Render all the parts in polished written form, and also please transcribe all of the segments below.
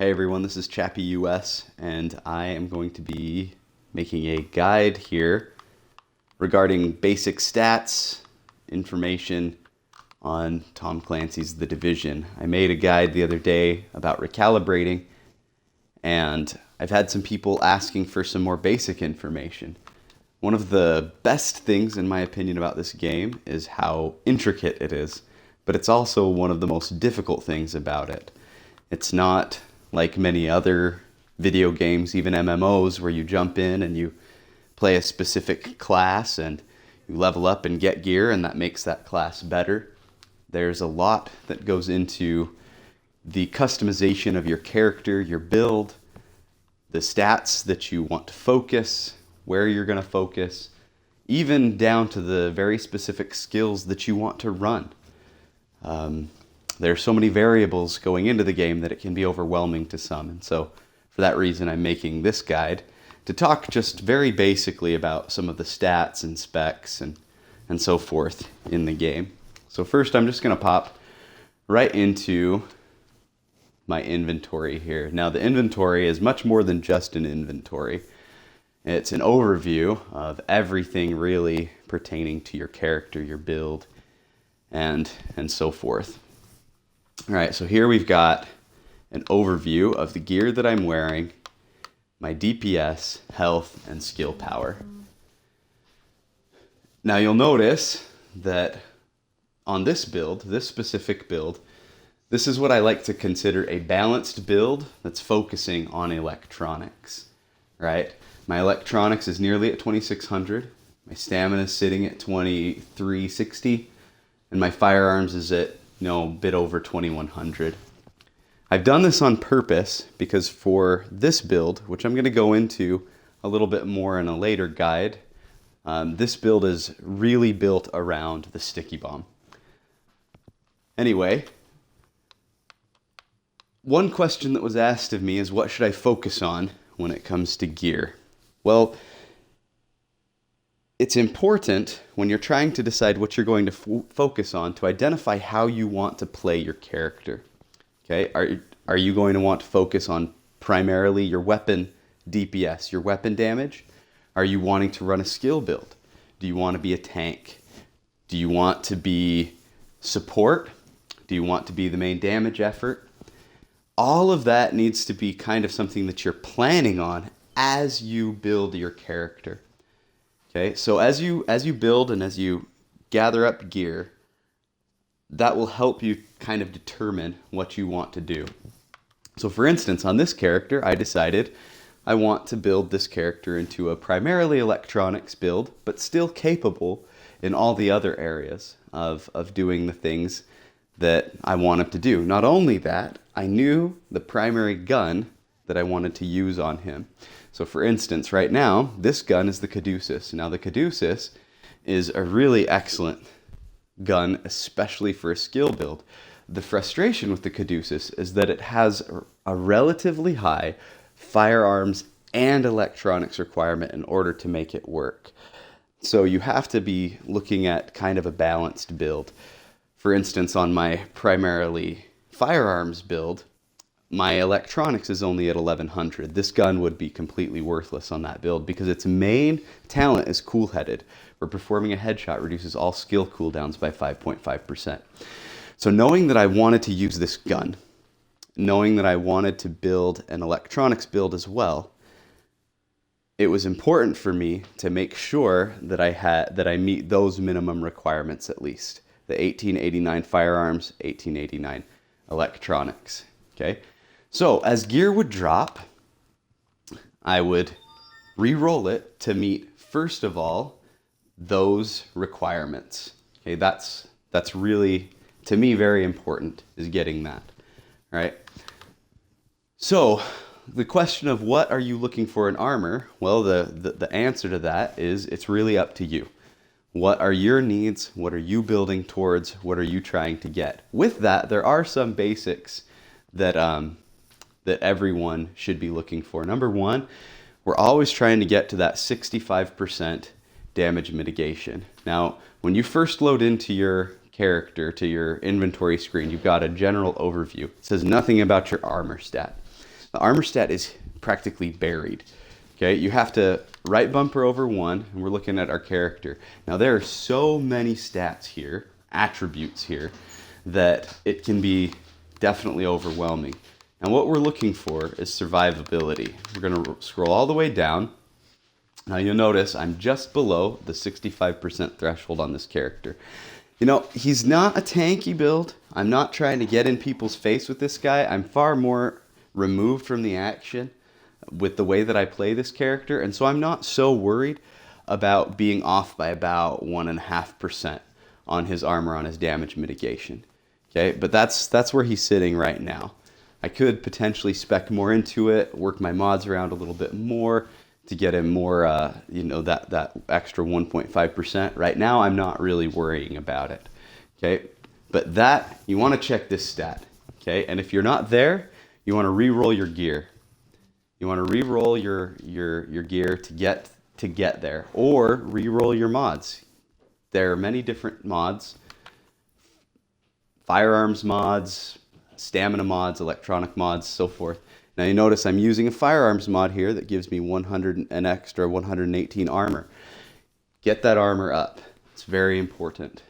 Hey everyone, this is Chappie US, and I am going to be making a guide here regarding basic stats, information on Tom Clancy's The Division. I made a guide the other day about recalibrating, and I've had some people asking for some more basic information. One of the best things, in my opinion, about this game is how intricate it is, but it's also one of the most difficult things about it. It's not like many other video games, even MMOs, where you jump in and you play a specific class and you level up and get gear, and that makes that class better. There's a lot that goes into the customization of your character, your build, the stats that you want to focus, where you're going to focus, even down to the very specific skills that you want to run. There are so many variables going into the game that it can be overwhelming to some. And so for that reason, I'm making this guide to talk just very basically about some of the stats and specs and so forth in the game. So first, I'm just going to pop right into my inventory here. Now, the inventory is much more than just an inventory. It's an overview of everything really pertaining to your character, your build, and so forth. All right, so here we've got an overview of the gear that I'm wearing, my DPS, health, and skill power. Now you'll notice that on this build, this specific build, this is what I like to consider a balanced build that's focusing on electronics, right? My electronics is nearly at 2600, my stamina is sitting at 2360, and my firearms is at a bit over 2100. I've done this on purpose because for this build, which I'm going to go into a little bit more in a later guide, this build is really built around the sticky bomb. Anyway, one question that was asked of me is, what should I focus on when it comes to gear? Well, it's important when you're trying to decide what you're going to focus on to identify how you want to play your character. Okay, are you going to want to focus on primarily your weapon DPS, your weapon damage? Are you wanting to run a skill build? Do you want to be a tank? Do you want to be support? Do you want to be the main damage effort? All of that needs to be kind of something that you're planning on as you build your character. Okay, so as you build and as you gather up gear, that will help you kind of determine what you want to do. So for instance, on this character, I decided I want to build this character into a primarily electronics build, but still capable in all the other areas of doing the things that I want him to do. Not only that, I knew the primary gun that I wanted to use on him. So for instance, right now, this gun is the Caduceus. Now the Caduceus is a really excellent gun, especially for a skill build. The frustration with the Caduceus is that it has a relatively high firearms and electronics requirement in order to make it work. So you have to be looking at kind of a balanced build. For instance, on my primarily firearms build, my electronics is only at 1100. This gun would be completely worthless on that build because its main talent is cool-headed, where performing a headshot reduces all skill cooldowns by 5.5%. So knowing that I wanted to use this gun, knowing that I wanted to build an electronics build as well, it was important for me to make sure that I meet those minimum requirements at least. The 1889 firearms, 1889 electronics. Okay? So as gear would drop, I would re-roll it to meet, first of all, those requirements. Okay, that's really, to me, very important, is getting that. All right? So the question of what are you looking for in armor? Well, the answer to that is it's really up to you. What are your needs? What are you building towards? What are you trying to get? With that, there are some basics that everyone should be looking for. Number one, we're always trying to get to that 65% damage mitigation. Now, when you first load into your character to your inventory screen, you've got a general overview. It says nothing about your armor stat. The armor stat is practically buried. Okay, you have to right bumper over 1, and we're looking at our character. Now there are so many stats here, attributes here, that it can be definitely overwhelming. And what we're looking for is survivability. We're going to scroll all the way down. Now you'll notice I'm just below the 65% threshold on this character. You know, he's not a tanky build. I'm not trying to get in people's face with this guy. I'm far more removed from the action with the way that I play this character, and so I'm not so worried about being off by about 1.5% on his armor, on his damage mitigation. Okay, but that's where he's sitting right now. I could potentially spec more into it, work my mods around a little bit more to get him more, you know, that extra 1.5%. Right now, I'm not really worrying about it. Okay, but that, you want to check this stat. Okay, and if you're not there, you want to re-roll your gear. You want to re-roll your gear to get there, or re-roll your mods. There are many different mods: firearms mods, stamina mods, electronic mods, so forth. Now you notice I'm using a firearms mod here that gives me an extra 118 armor. Get that armor up. It's very important.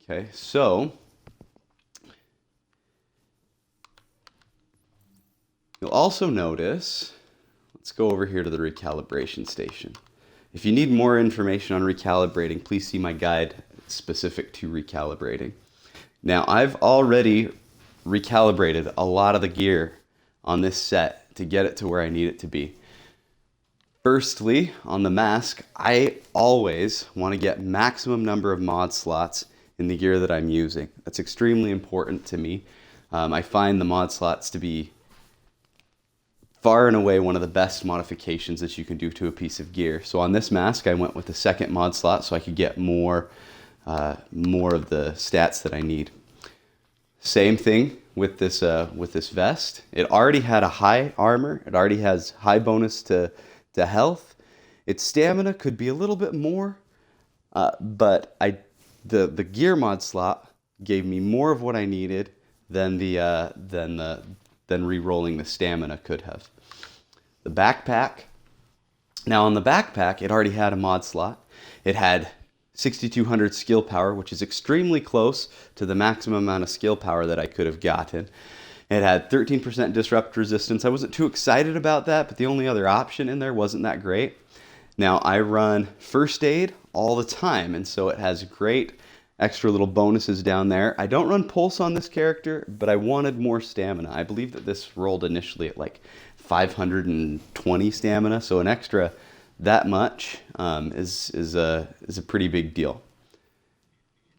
Okay, so you'll also notice, let's go over here to the recalibration station. If you need more information on recalibrating, please see my guide specific to recalibrating. Now, I've already recalibrated a lot of the gear on this set to get it to where I need it to be. Firstly, on the mask, I always want to get maximum number of mod slots in the gear that I'm using. That's extremely important to me. I find the mod slots to be far and away one of the best modifications that you can do to a piece of gear. So on this mask, I went with the second mod slot so I could get more of the stats that I need. Same thing with this vest. It already had a high armor. It already has high bonus to health. Its stamina could be a little bit more, but the gear mod slot gave me more of what I needed than re-rolling the stamina could have. The backpack. Now on the backpack, it already had a mod slot. It had 6,200 skill power, which is extremely close to the maximum amount of skill power that I could have gotten. It had 13% disrupt resistance. I wasn't too excited about that, but the only other option in there wasn't that great. Now I run first aid all the time, and so it has great extra little bonuses down there. I don't run pulse on this character, but I wanted more stamina. I believe that this rolled initially at like 520 stamina, so an extra that much is a pretty big deal.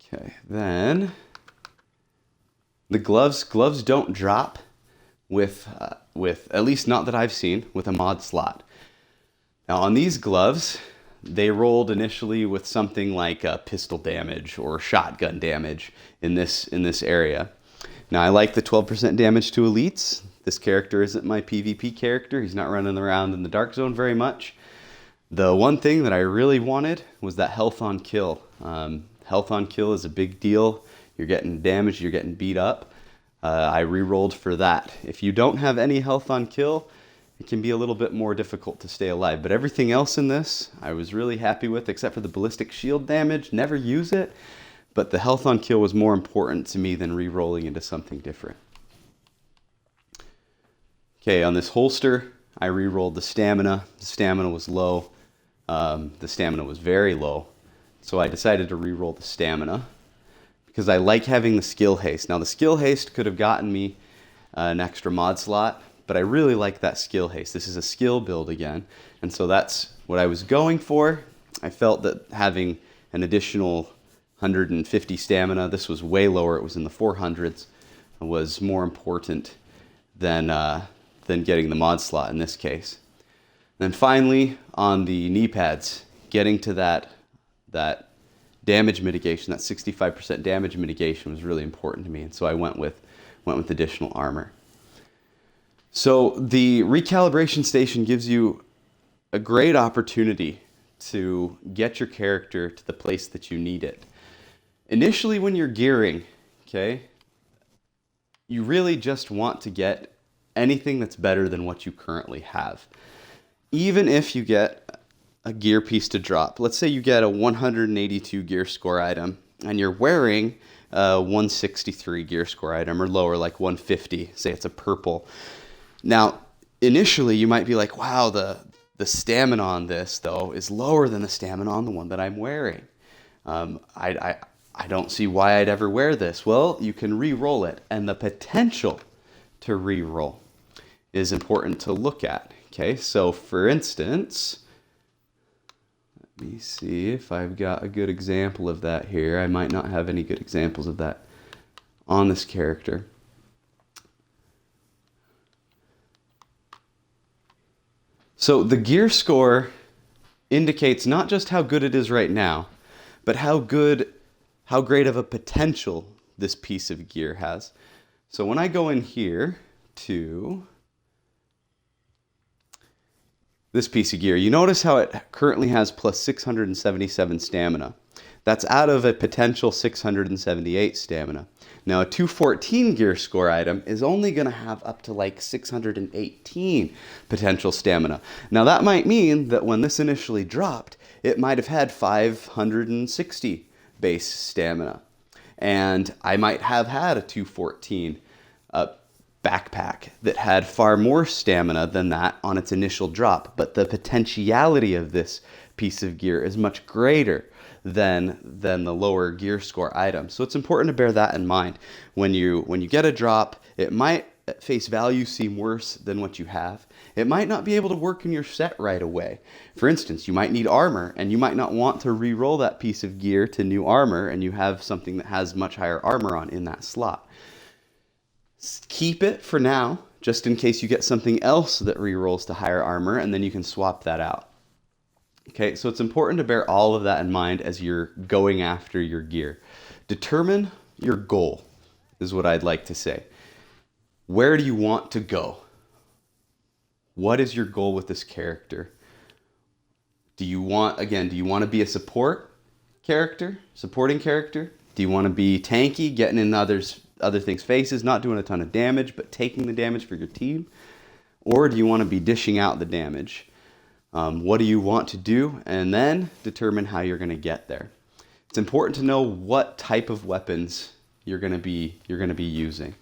Okay, then the gloves don't drop with at least not that I've seen with a mod slot. Now on these gloves, they rolled initially with something like pistol damage or shotgun damage in this area. Now I like the 12% damage to elites. This character isn't my PvP character. He's not running around in the dark zone very much. The one thing that I really wanted was that health on kill. Health on kill is a big deal. You're getting damaged, you're getting beat up. I re-rolled for that. If you don't have any health on kill, it can be a little bit more difficult to stay alive. But everything else in this, I was really happy with, except for the ballistic shield damage. Never use it, but the health on kill was more important to me than re-rolling into something different. Okay, on this holster, I re-rolled the stamina. The stamina was low. The stamina was very low. So I decided to re-roll the stamina because I like having the skill haste. Now the skill haste could have gotten me an extra mod slot, but I really like that skill haste. This is a skill build again, and so that's what I was going for. I felt that having an additional 150 stamina, this was way lower, it was in the 400s, was more important than getting the mod slot in this case. Then finally, on the knee pads, getting to that damage mitigation, that 65% damage mitigation was really important to me, and so I went with additional armor. So the recalibration station gives you a great opportunity to get your character to the place that you need it. Initially, when you're gearing, okay, you really just want to get anything that's better than what you currently have. Even if you get a gear piece to drop, let's say you get a 182 gear score item and you're wearing a 163 gear score item or lower, like 150, say it's a purple. Now, initially you might be like, wow, the stamina on this though is lower than the stamina on the one that I'm wearing. I don't see why I'd ever wear this. Well, you can re-roll it, and the potential to re-roll is important to look at. Okay, so for instance, let me see if I've got a good example of that here. I might not have any good examples of that on this character. So the gear score indicates not just how good it is right now, but how great of a potential this piece of gear has. So when I go in here to this piece of gear, you notice how it currently has plus 677 stamina. That's out of a potential 678 stamina. Now a 214 gear score item is only going to have up to like 618 potential stamina. Now that might mean that when this initially dropped, it might have had 560 base stamina. And I might have had a 214 backpack that had far more stamina than that on its initial drop. But the potentiality of this piece of gear is much greater than the lower gear score item. So it's important to bear that in mind. When you get a drop, it might at face value seem worse than what you have. It might not be able to work in your set right away. For instance, you might need armor, and you might not want to re-roll that piece of gear to new armor, and you have something that has much higher armor on in that slot. Keep it for now, just in case you get something else that re-rolls to higher armor, and then you can swap that out. Okay, so it's important to bear all of that in mind as you're going after your gear. Determine your goal, is what I'd like to say. Where do you want to go? What is your goal with this character? Do you want to be a supporting character? Do you want to be tanky, getting in other things' faces, not doing a ton of damage, but taking the damage for your team? Or do you want to be dishing out the damage? What do you want to do? And then determine how you're going to get there. It's important to know what type of weapons you're going to be using.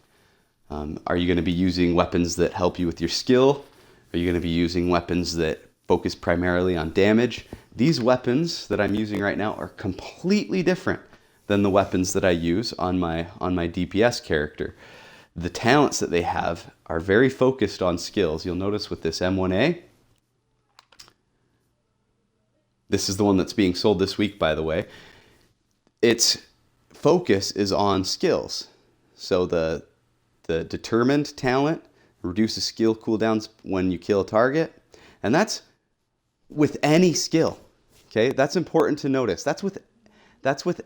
Are you going to be using weapons that help you with your skill? Are you going to be using weapons that focus primarily on damage? These weapons that I'm using right now are completely different than the weapons that I use on my DPS character. The talents that they have are very focused on skills. You'll notice with this M1A, this is the one that's being sold this week, by the way, its focus is on skills. So the determined talent reduces skill cooldowns when you kill a target, and that's with any skill. Okay, that's important to notice. That's with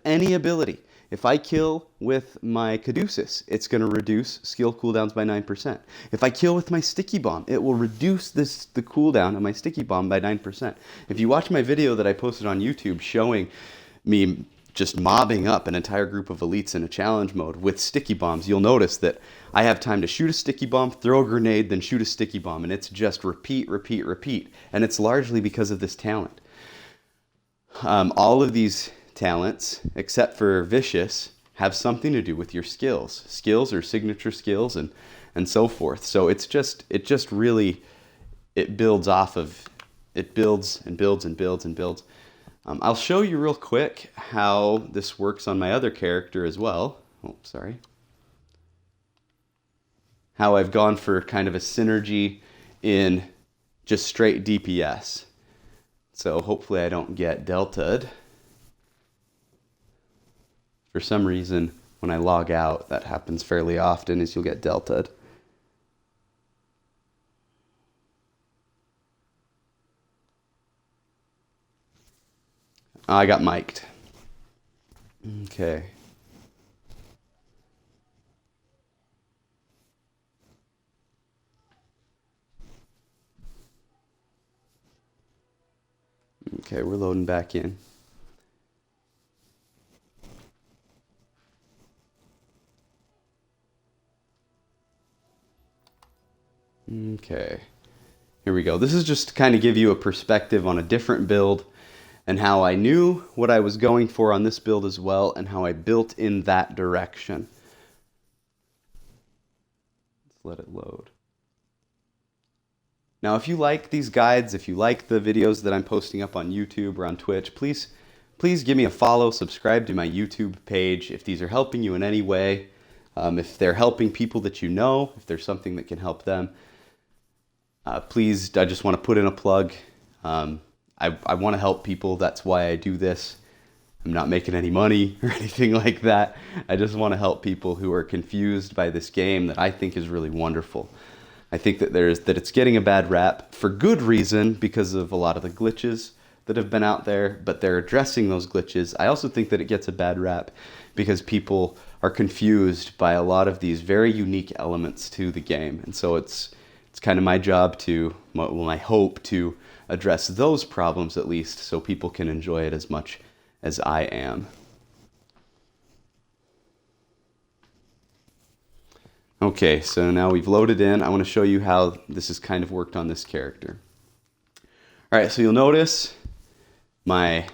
any ability. If I kill with my Caduceus, it's going to reduce skill cooldowns by 9%. If I kill with my Sticky Bomb, it will reduce the cooldown of my Sticky Bomb by 9%. If you watch my video that I posted on YouTube showing me just mobbing up an entire group of elites in a challenge mode with Sticky Bombs, you'll notice that I have time to shoot a Sticky Bomb, throw a grenade, then shoot a Sticky Bomb, and it's just repeat. And it's largely because of this talent. All of these talents, except for Vicious, have something to do with your skills or signature skills and so forth. So it builds and builds. I'll show you real quick how this works on my other character as well. How I've gone for kind of a synergy in just straight DPS. So hopefully I don't get delta'd. For some reason, when I log out, that happens fairly often, is you'll get delta'd. I got mic'd. Okay. Okay, we're loading back in. Okay, here we go. This is just to kind of give you a perspective on a different build and how I knew what I was going for on this build as well, and how I built in that direction. Let's let it load. Now, if you like these guides, if you like the videos that I'm posting up on YouTube or on Twitch, please give me a follow, subscribe to my YouTube page if these are helping you in any way. If they're helping people that you know, if there's something that can help them, please, I just want to put in a plug. I want to help people. That's why I do this. I'm not making any money or anything like that. I just want to help people who are confused by this game that I think is really wonderful. I think that it's getting a bad rap for good reason because of a lot of the glitches that have been out there, but they're addressing those glitches. I also think that it gets a bad rap because people are confused by a lot of these very unique elements to the game. And so it's kind of my job my hope to address those problems at least, so people can enjoy it as much as I am. Okay, so now we've loaded in. I want to show you how this has kind of worked on this character. All right, so you'll notice let's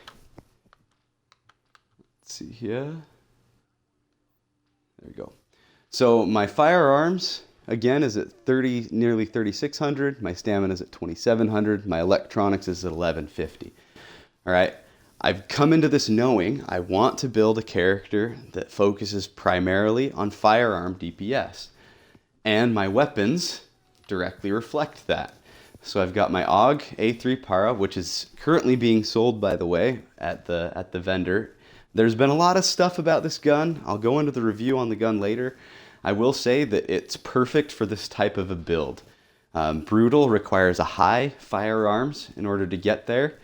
see here. There we go. So my firearms, again, is at nearly 3,600. My stamina is at 2,700. My electronics is at 1,150. All right. I've come into this knowing I want to build a character that focuses primarily on firearm DPS. And my weapons directly reflect that. So I've got my AUG A3 Para, which is currently being sold, by the way, at the vendor. There's been a lot of stuff about this gun. I'll go into the review on the gun later. I will say that it's perfect for this type of a build. Brutal requires a high firearms in order to get there.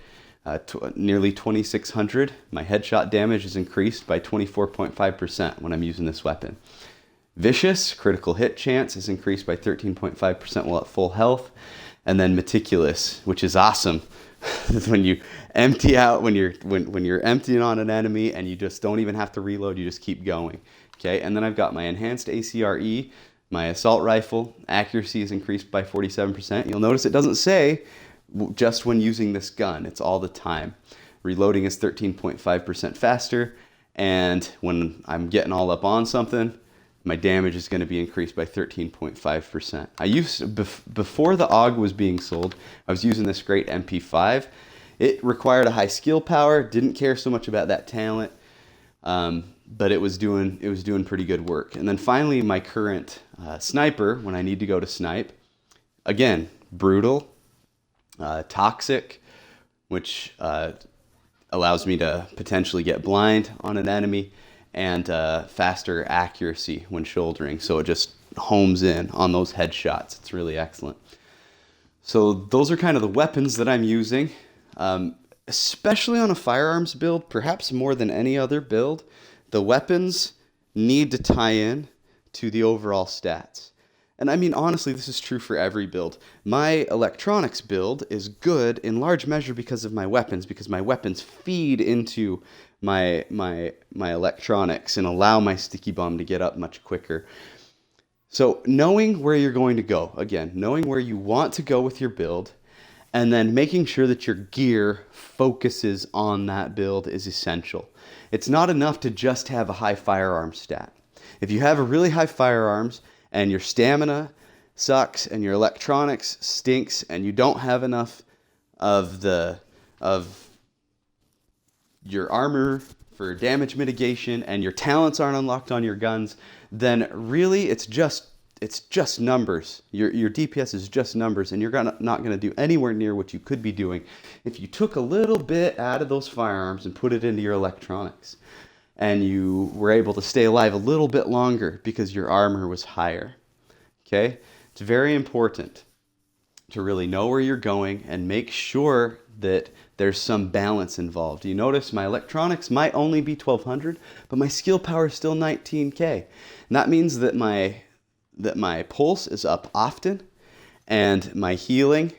Nearly 2,600. My headshot damage is increased by 24.5% when I'm using this weapon. Vicious, critical hit chance is increased by 13.5% while at full health. And then Meticulous, which is awesome. When you empty out, when you're emptying on an enemy and you just don't even have to reload, you just keep going. Okay, and then I've got my enhanced ACRE, my assault rifle. Accuracy is increased by 47%. You'll notice it doesn't say just when using this gun, it's all the time. Reloading is 13.5% faster, and when I'm getting all up on something, my damage is going to be increased by 13.5%. Before the AUG was being sold, I was using this great MP5. It required a high skill power, didn't care so much about that talent, but it was doing pretty good work. And then finally, my current sniper, when I need to go to snipe, again, brutal, toxic, which allows me to potentially get blind on an enemy, and faster accuracy when shouldering. So it just homes in on those headshots. It's really excellent. So those are kind of the weapons that I'm using, especially on a firearms build, perhaps more than any other build. The weapons need to tie in to the overall stats. And I mean, honestly, this is true for every build. My electronics build is good in large measure because of my weapons, because my weapons feed into my electronics and allow my sticky bomb to get up much quicker. So knowing where you're going to go, again, knowing where you want to go with your build, and then making sure that your gear focuses on that build is essential. It's not enough to just have a high firearms stat. If you have a really high firearms and your stamina sucks and your electronics stinks and you don't have enough of your armor for damage mitigation and your talents aren't unlocked on your guns, then really it's just numbers. Your DPS is just numbers, and you're not going to do anywhere near what you could be doing if you took a little bit out of those firearms and put it into your electronics, and you were able to stay alive a little bit longer because your armor was higher. Okay? It's very important to really know where you're going and make sure that there's some balance involved. You notice my electronics might only be 1,200, but my skill power is still 19k. And that means that my pulse is up often and my healing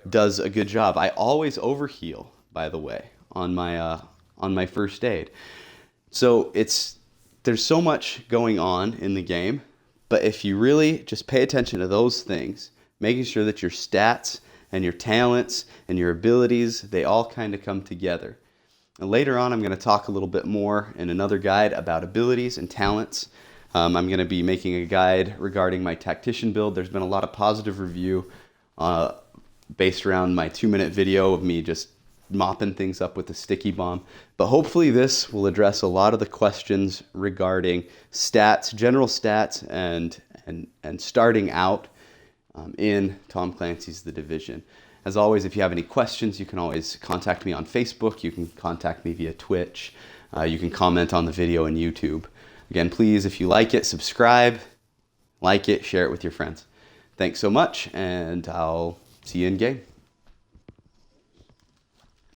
does a good job. I always overheal, by the way, on my first aid. So there's so much going on in the game, but if you really just pay attention to those things, making sure that your stats and your talents and your abilities, they all kind of come together. And later on, I'm going to talk a little bit more in another guide about abilities and talents. I'm going to be making a guide regarding my tactician build. There's been a lot of positive review based around my 2-minute video of me just mopping things up with the sticky bomb. But hopefully this will address a lot of the questions regarding stats, general stats, and starting out in Tom Clancy's The Division. As always, if you have any questions, you can always contact me on Facebook. You can contact me via Twitch. You can comment on the video on YouTube. Again, please, if you like it, subscribe, like it, share it with your friends. Thanks so much, and I'll see you in game.